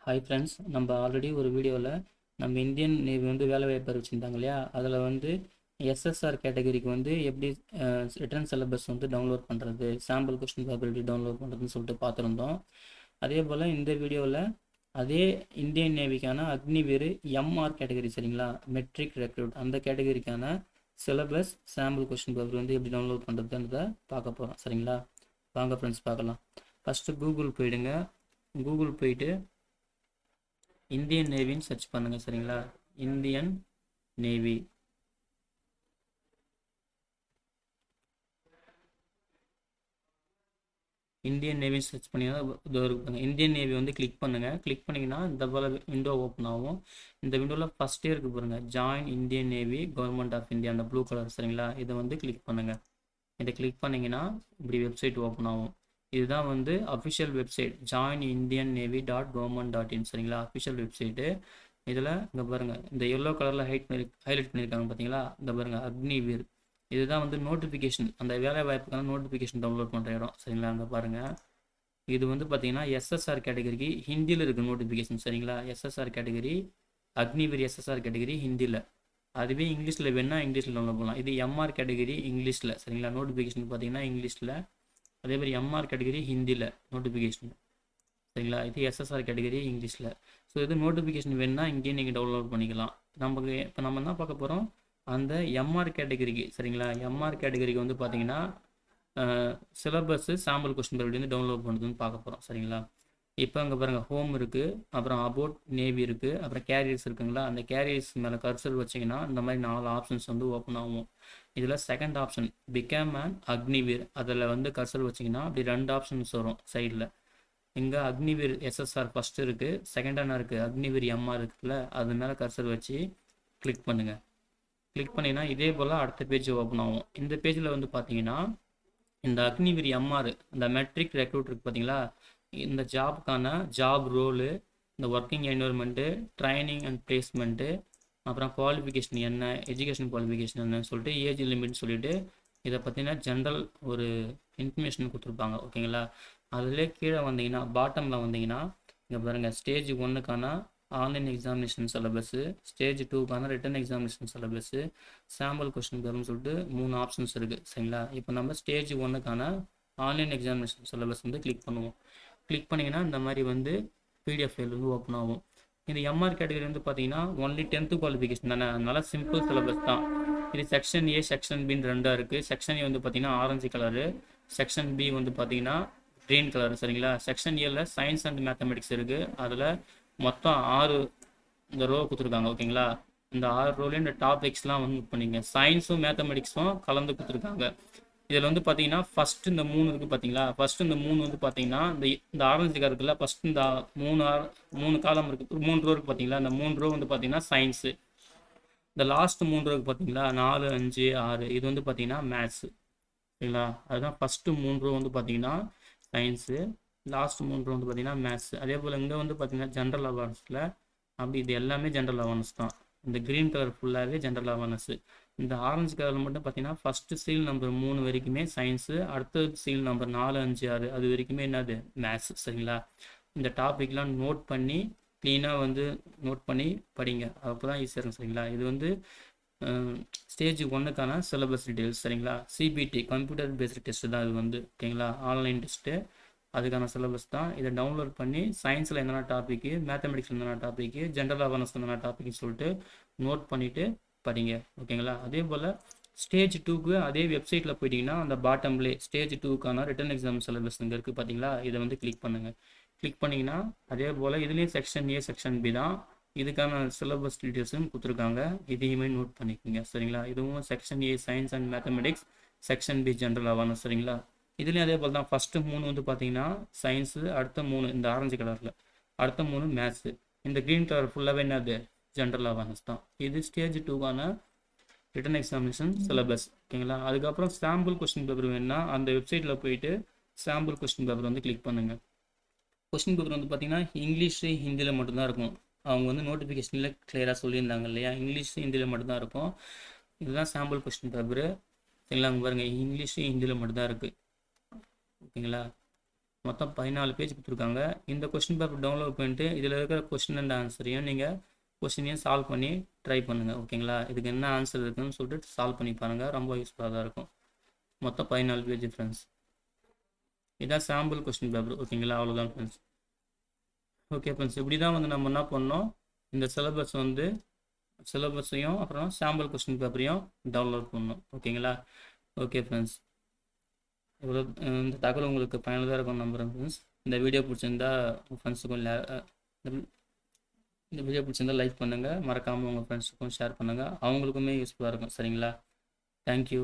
Hi friends, நம்ம already ஒரு வீடியோவில் நம்ம இந்தியன் நேவி வந்து வேலைவாய்ப்பு அறிவிச்சிருந்தாங்க இல்லையா, அதில் வந்து எஸ்எஸ்ஆர் கேட்டகரிக்கு வந்து எப்படி ரிட்டர்ன் சிலபஸ் வந்து டவுன்லோட் பண்ணுறது, சாம்பிள் கொஸ்டின் பேப்பர் எப்படி டவுன்லோட் பண்ணுறதுன்னு சொல்லிட்டு பார்த்துருந்தோம். அதே போல் இந்த வீடியோவில் அதே இந்தியன் நேவிக்கான அக்னிவீர் எம்ஆர் கேட்டகரி சரிங்களா, மெட்ரிக் ரெக்ரூட் அந்த கேட்டகரிக்கான சிலபஸ் சாம்பிள் கொஸ்டின் பேப்பர் வந்து எப்படி டவுன்லோட் பண்ணுறதுன்றதை பார்க்க போகிறோம் சரிங்களா. வாங்க ஃப்ரெண்ட்ஸ் பார்க்கலாம். ஃபஸ்ட்டு கூகுள் போயிடுங்க. கூகுள் போயிட்டு இந்தியன் நேவின்னு சர்ச் பண்ணுங்கள் சரிங்களா. Indian navy Indian navy search பண்ணிங்கன்னா இதோ இருக்குங்க. இந்தியன் நேவி வந்து கிளிக் பண்ணுங்கள். கிளிக் பண்ணிங்கன்னா இந்த போல் விண்டோ ஓப்பன் ஆகும். இந்த விண்டோவில் ஃபஸ்ட்டே இருக்குது பாருங்கள், join Indian navy government of India, அந்த ப்ளூ கலர் சரிங்களா. இதை வந்து கிளிக் பண்ணுங்கள். இதை கிளிக் பண்ணிங்கன்னா இப்படி வெப்சைட் ஓப்பன் ஆகும். இதுதான் வந்து official website, join Indian navy .government.in சரிங்களா, அஃபிஷியல் வெப்சைட்டு. இதில் இங்கே பாருங்கள், இந்த எல்லோ கலரில் ஹைலைட் பண்ணியிருக்காங்க பார்த்தீங்களா, இந்த பாருங்கள் அக்னிவீர். இதுதான் வந்து நோட்டிஃபிகேஷன், அந்த வேலை வாய்ப்புக்கான நோட்டிஃபிகேஷன் டவுன்லோட் பண்ணுற இடம் சரிங்களா. அங்கே பாருங்கள், இது வந்து பார்த்தீங்கன்னா எஸ்எஸ்ஆர் கேட்டகரிக்கு ஹிந்தியில் இருக்குது நோட்டிஃபிகேஷன் சரிங்களா. SSR category Agniveer SSR category ஹிந்தியில், அதுவே இங்கிலீஷில் வேணால் இங்கிலீஷில் டவுன்லோட் பண்ணலாம். இது எம்ஆர் கேட்டகரி இங்கிலீஷில் சரிங்களா. நோட்டிஃபிகேஷன் பார்த்தீங்கன்னா இங்கிலீஷில், அதே மாதிரி எம்ஆர் கேட்டகரி ஹிந்தியில் நோட்டிஃபிகேஷன் சரிங்களா. இது எஸ்எஸ்ஆர் கேட்டகரி இங்கிலீஷில். ஸோ இது நோட்டிஃபிகேஷன் வேணுன்னா இங்கேயே நீங்கள் டவுன்லோட் பண்ணிக்கலாம். இப்போ நம்ம என்ன பார்க்க போகிறோம், அந்த எம்ஆர் கேட்டகரிக்கு சரிங்களா. எம்ஆர் கேட்டகரிக்கு வந்து பார்த்தீங்கன்னா சிலபஸ்ஸு சாம்பிள் கொஸ்டின் பேப்பர் வந்து டவுன்லோட் பண்ணுறதுன்னு பார்க்க போகிறோம் சரிங்களா. இப்போ அங்கே பாருங்கள், ஹோம் இருக்குது, அப்புறம் அபவுட் நேவி இருக்குது, அப்புறம் கேரியர்ஸ் இருக்குங்களா. அந்த கேரியர்ஸ் மேலே கர்சர் வச்சிங்கன்னா இந்த மாதிரி 4 ஆப்ஷன்ஸ் வந்து ஓப்பன் ஆகும். இதில் second option become and Agniveer, அதில் வந்து கர்சர் வச்சிங்கன்னா அப்படி 2 ஆப்ஷன்ஸ் வரும் சைடில். இங்கே அக்னிவீர் எஸ்எஸ்ஆர் ஃபஸ்ட்டு இருக்குது, செகண்டான இருக்குது அக்னிவீர் எம்ஆர் இருக்குல்ல, அது மேலே கர்சர் வச்சு கிளிக் பண்ணுங்கள். கிளிக் பண்ணிங்கன்னா இதே போல் அடுத்த பேஜ் ஓப்பன் ஆகும். இந்த பேஜில் வந்து பார்த்தீங்கன்னா இந்த அக்னிவீர் எம்ஆர், இந்த மெட்ரிக் ரெக்ரூட் இருக்குது பார்த்தீங்களா, இந்த ஜாபுக்கான ஜாப் ரோலு, இந்த working environment, training and placement, அப்புறம் குவாலிஃபிகேஷன் என்ன, எஜுகேஷன் குவாலிஃபிகேஷன் என்னன்னு சொல்லிட்டு, ஏஜ் லிமிட்னு சொல்லிட்டு இதை பற்றின ஜென்ரல் ஒரு இன்ஃபர்மேஷன் கொடுத்துருப்பாங்க ஓகேங்களா. அதிலே கீழே வந்தீங்கன்னா பாட்டமில் வந்தீங்கன்னா இங்கே பாருங்கள், ஸ்டேஜ் 1க்கான ஆன்லைன் எக்ஸாமினேஷன் சிலபஸ்ஸு, ஸ்டேஜ் 2க்கான written examination syllabus, sample question பேப்பர்னு சொல்லிட்டு 3 ஆப்ஷன்ஸ் இருக்குது சரிங்களா. இப்போ நம்ம ஸ்டேஜ் 1க்கான ஆன்லைன் எக்ஸாமினேஷன் சிலபஸ் வந்து கிளிக் பண்ணுவோம். கிளிக் பண்ணிங்கன்னா இந்த மாதிரி வந்து பிடிஎஃப் ஃபைல் வந்து ஓப்பன் ஆகும். இந்த எம்ஆர் கேட்டகரி வந்து பார்த்தீங்கன்னா ஒன்லி 10th குவாலிஃபிகேஷன் தானே, அதனால சிம்பிள் சிலபஸ் தான். இது செக்ஷன் ஏ செக்ஷன் பின்னு 2 இருக்குது. செக்ஷன் ஏ வந்து பார்த்தீங்கன்னா ஆரஞ்சு கலரு, செக்ஷன் பி வந்து பார்த்தீங்கன்னா க்ரீன் கலர் சரிங்களா. செக்ஷன் ஏல சயின்ஸ் அண்ட் மேத்தமெட்டிக்ஸ் இருக்குது. அதில் மொத்தம் 6 இந்த ரோ கொடுத்துருக்காங்க ஓகேங்களா. இந்த 6 ரோலையும் இந்த டாபிக்ஸ்லாம் வந்து நோட் பண்ணிங்க. சயின்ஸும் மேத்தமெட்டிக்ஸும் கலந்து கொடுத்துருக்காங்க. இதில் வந்து பார்த்தீங்கன்னா ஃபஸ்ட்டு இந்த 3 இருக்குது பார்த்தீங்களா, ஃபஸ்ட்டு இந்த 3 வந்து பார்த்தீங்கன்னா இந்த ஆரஞ்சு கலர் இருக்குல்ல, ஃபஸ்ட்டு இந்த 3 காலம் இருக்குது, 3 ரோ இருக்குது பார்த்தீங்களா. இந்த 3 ரோ வந்து பார்த்தீங்கன்னா சயின்ஸு. இந்த லாஸ்ட் 3 ரோ இருக்குது பார்த்தீங்களா, 4, 5, 6, இது வந்து பார்த்தீங்கன்னா மேத்ஸு சரிங்களா. அதுதான் ஃபஸ்ட்டு 3 ரோ வந்து பார்த்தீங்கன்னா சயின்ஸு, லாஸ்ட் 3 ரோ வந்து பார்த்தீங்கன்னா மேத்ஸு. அதே போல் இங்கே வந்து பார்த்தீங்கன்னா ஜென்ரல் அவேர்னஸில் அப்படி இது எல்லாமே ஜென்ரல் அவேர்னஸ் தான். இந்த க்ரீன் கலர் ஃபுல்லாகவே ஜென்ரல் அவேர்னஸ்ஸு. இந்த ஆரஞ்சு கலர் மட்டும் பார்த்தீங்கன்னா ஃபஸ்ட்டு சீல் நம்பர் 3 வரைக்குமே சயின்ஸு, அடுத்த சீல் நம்பர் 4, 5, 6 அது வரைக்குமே என்னது மேத்ஸ் சரிங்களா. இந்த டாபிக்லாம் நோட் பண்ணி க்ளீனாக வந்து நோட் பண்ணி படிங்க, அப்போ தான் ஈஸியாக இருக்கும் சரிங்களா. இது வந்து ஸ்டேஜ் 1க்கான சிலபஸ் டீட்டெயில்ஸ் சரிங்களா. சிபிடி கம்ப்யூட்டர் பேஸ்டு டெஸ்ட்டு தான் இது வந்து ஓகேங்களா, ஆன்லைன் டெஸ்ட்டு, அதுக்கான சிலபஸ் தான். இதை டவுன்லோட் பண்ணி சயின்ஸில் என்னென்ன டாப்பிக்கு, மேத்தமெட்டிக்ஸில் என்னென்ன டாப்பிக்கு, ஜென்ரல் அவேர்னஸ் என்னென்ன டாப்பிக்னு சொல்லிட்டு நோட் பண்ணிவிட்டு படிங்க ஓகேங்களா. அதே போல் ஸ்டேஜ் 2க்கு அதே வெப்சைட்டில் போயிட்டிங்கன்னா அந்த பாட்டம்லே ஸ்டேஜ் 2க்கான ரிட்டன் எக்ஸாம் சிலபஸ் இங்கே இருக்குது பார்த்தீங்களா, இதை வந்து கிளிக் பண்ணுங்கள். கிளிக் பண்ணிங்கன்னா அதே போல் இதுலேயும் செக்ஷன் ஏ செக்ஷன் பி தான், இதுக்கான சிலபஸ் டீட்டெயில்ஸும் கொடுத்துருக்காங்க, இதையுமே நோட் பண்ணிக்கோங்க சரிங்களா. இதுவும் section A science and mathematics, section B general awareness சரிங்களா. இதுலேயும் அதே போல் தான், ஃபஸ்ட்டு 3 வந்து பார்த்தீங்கன்னா சயின்ஸு, அடுத்த 3 இந்த ஆரஞ்சு கலரில், அடுத்த 3 மேத்ஸு, இந்த க்ரீன் கலர் ஃபுல்லாகவே என்னது ஜென்ரல் அவேர்னஸ் தான். இது ஸ்டேஜ் 2க்கான ரிட்டன் எக்ஸாமினேஷன் சிலபஸ் ஓகேங்களா. அதுக்கப்புறம் சாம்பிள் கொஸ்டின் பேப்பர் வேணுன்னா அந்த வெப்சைட்டில் போயிட்டு சாம்பிள் கொஸ்டின் பேப்பர் வந்து கிளிக் பண்ணுங்கள். கொஸ்டின் பேப்பர் வந்து பார்த்தீங்கன்னா இங்கிலீஷு ஹிந்தியில் மட்டும்தான் இருக்கும். அவங்க வந்து நோட்டிஃபிகேஷனில் கிளியராக சொல்லியிருந்தாங்க இல்லையா, இங்கிலீஷ் ஹிந்தியில் மட்டும்தான் இருக்கும். இதுதான் சாம்பிள் கொஸ்டின் பேப்பரு சரிங்களா. அங்கே பாருங்கள், இங்கிலீஷு ஹிந்தியில் மட்டும்தான் இருக்குது ஓகேங்களா. மொத்தம் 14 பேஜ் கொடுத்துருக்காங்க. இந்த கொஸ்டின் பேப்பர் டவுன்லோட் பண்ணிட்டு இதில் இருக்கிற கொஸ்டின் அண்ட் ஆன்சரையும் நீங்கள் கொஸ்டினையும் சால்வ் பண்ணி ட்ரை பண்ணுங்கள். ஓகேங்களா? இதுக்கு என்ன ஆன்சர் இருக்குன்னு சொல்லிட்டு சால்வ் பண்ணி பாருங்கள். ரொம்ப யூஸ்ஃபுல்லாக தான் இருக்கும். மொத்தம் 14 பேஜ் ஃப்ரெண்ட்ஸ். இதான் சாம்பிள் கொஸ்டின் பேப்பர். ஓகேங்களா? அவ்வளோதான் ஃப்ரெண்ட்ஸ். ஓகே ஃப்ரெண்ட்ஸ், இப்படி தான் வந்து நம்ம என்ன பண்ணோம், இந்த சிலபஸையும் அப்புறம் சாம்பிள் கொஸ்டின் பேப்பரையும் டவுன்லோட் பண்ணணும். ஓகேங்களா? ஓகே ஃப்ரெண்ட்ஸ், இவ்வளோ இந்த தகவல் உங்களுக்கு பயனுள்ளதாக இருக்கும் நம்புகிறேன் ஃப்ரெண்ட்ஸ். இந்த வீடியோ பிடிச்சிருந்தா உங்கள் ஃப்ரெண்ட்ஸுக்கும் இந்த வீடியோ பிடிச்சிருந்தா லைக் பண்ணுங்கள். மறக்காமல் உங்கள் ஃப்ரெண்ட்ஸுக்கும் ஷேர் பண்ணுங்கள். அவங்களுக்குமே யூஸ்ஃபுல்லாக இருக்கும். சரிங்களா? தேங்க்யூ.